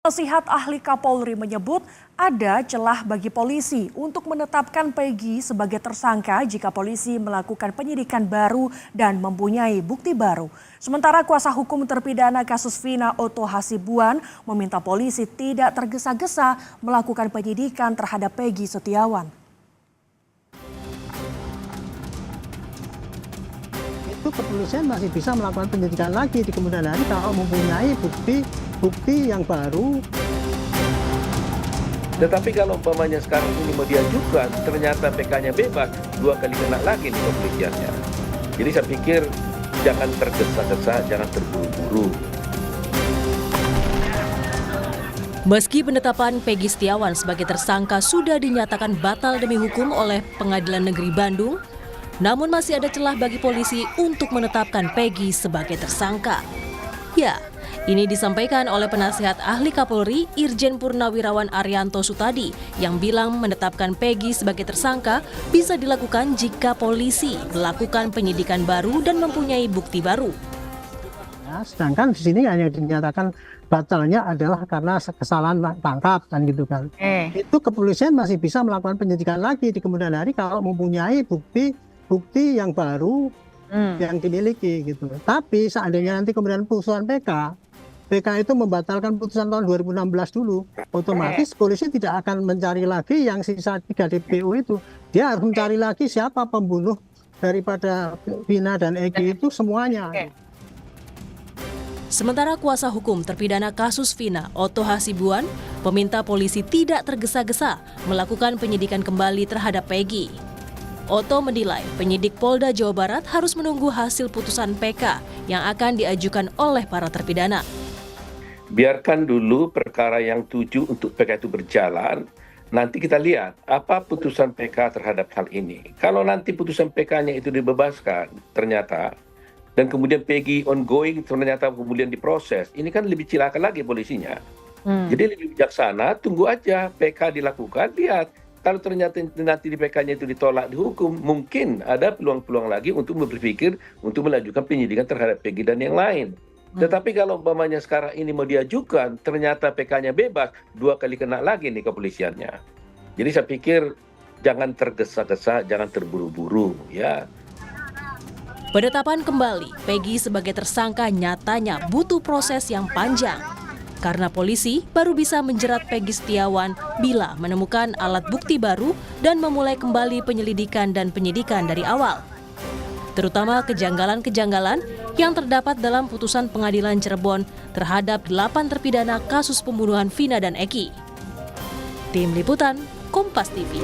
Nasihat ahli Kapolri menyebut ada celah bagi polisi untuk menetapkan Peggy sebagai tersangka jika polisi melakukan penyidikan baru dan mempunyai bukti baru. Sementara kuasa hukum terpidana kasus Vina Otto Hasibuan meminta polisi tidak tergesa-gesa melakukan penyidikan terhadap Peggy Setiawan. Itu kepolisian masih bisa melakukan penyidikan lagi di kemudian hari kalau mempunyai bukti yang baru. Tetapi kalau umpamanya sekarang ini mau diajukan, ternyata PK-nya bebas, 2 kali kena lagi nih kepolisiannya. Jadi saya pikir jangan tergesa-gesa, jangan terburu-buru. Meski penetapan Peggy Setiawan sebagai tersangka sudah dinyatakan batal demi hukum oleh Pengadilan Negeri Bandung, namun masih ada celah bagi polisi untuk menetapkan Peggy sebagai tersangka. Ya, ini disampaikan oleh penasihat ahli Kapolri Irjen Purnawirawan Arianto Sutadi yang bilang menetapkan Peggy sebagai tersangka bisa dilakukan jika polisi melakukan penyidikan baru dan mempunyai bukti baru. Ya, sedangkan di sini hanya dinyatakan batalnya adalah karena kesalahan tangkap kan gitu kan. Itu kepolisian masih bisa melakukan penyidikan lagi di kemudian hari kalau mempunyai bukti yang baru yang dimiliki gitu. Tapi seandainya nanti kemudian putusan PK itu membatalkan putusan tahun 2016 dulu, otomatis polisi tidak akan mencari lagi yang sisa 3 DPO itu. Dia harus mencari lagi siapa pembunuh daripada Vina dan Egy itu semuanya. Sementara kuasa hukum terpidana kasus Vina Otto Hasibuan meminta polisi tidak tergesa-gesa melakukan penyidikan kembali terhadap Peggy. Otto menilai penyidik Polda Jawa Barat harus menunggu hasil putusan PK yang akan diajukan oleh para terpidana. Biarkan dulu perkara yang 7 untuk PK itu berjalan, nanti kita lihat apa putusan PK terhadap hal ini. Kalau nanti putusan PK-nya itu dibebaskan ternyata, dan kemudian Peggy ongoing ternyata kemudian diproses, ini kan lebih cilaka lagi polisinya. Jadi lebih bijaksana, tunggu aja PK dilakukan, lihat. Kalau ternyata nanti di PK-nya itu ditolak dihukum, mungkin ada peluang-peluang lagi untuk berpikir untuk melanjutkan penyidikan terhadap Peggy dan yang lain. Tetapi kalau umpamanya sekarang ini mau diajukan, ternyata PK-nya bebas, 2 kali kena lagi nih kepolisiannya. Jadi saya pikir jangan tergesa-gesa, jangan terburu-buru ya. Penetapan kembali Peggy sebagai tersangka nyatanya butuh proses yang panjang. Karena polisi baru bisa menjerat Peggy Setiawan bila menemukan alat bukti baru dan memulai kembali penyelidikan dan penyidikan dari awal. Terutama kejanggalan-kejanggalan yang terdapat dalam putusan Pengadilan Cirebon terhadap 8 terpidana kasus pembunuhan Vina dan Egy. Tim Liputan, Kompas TV.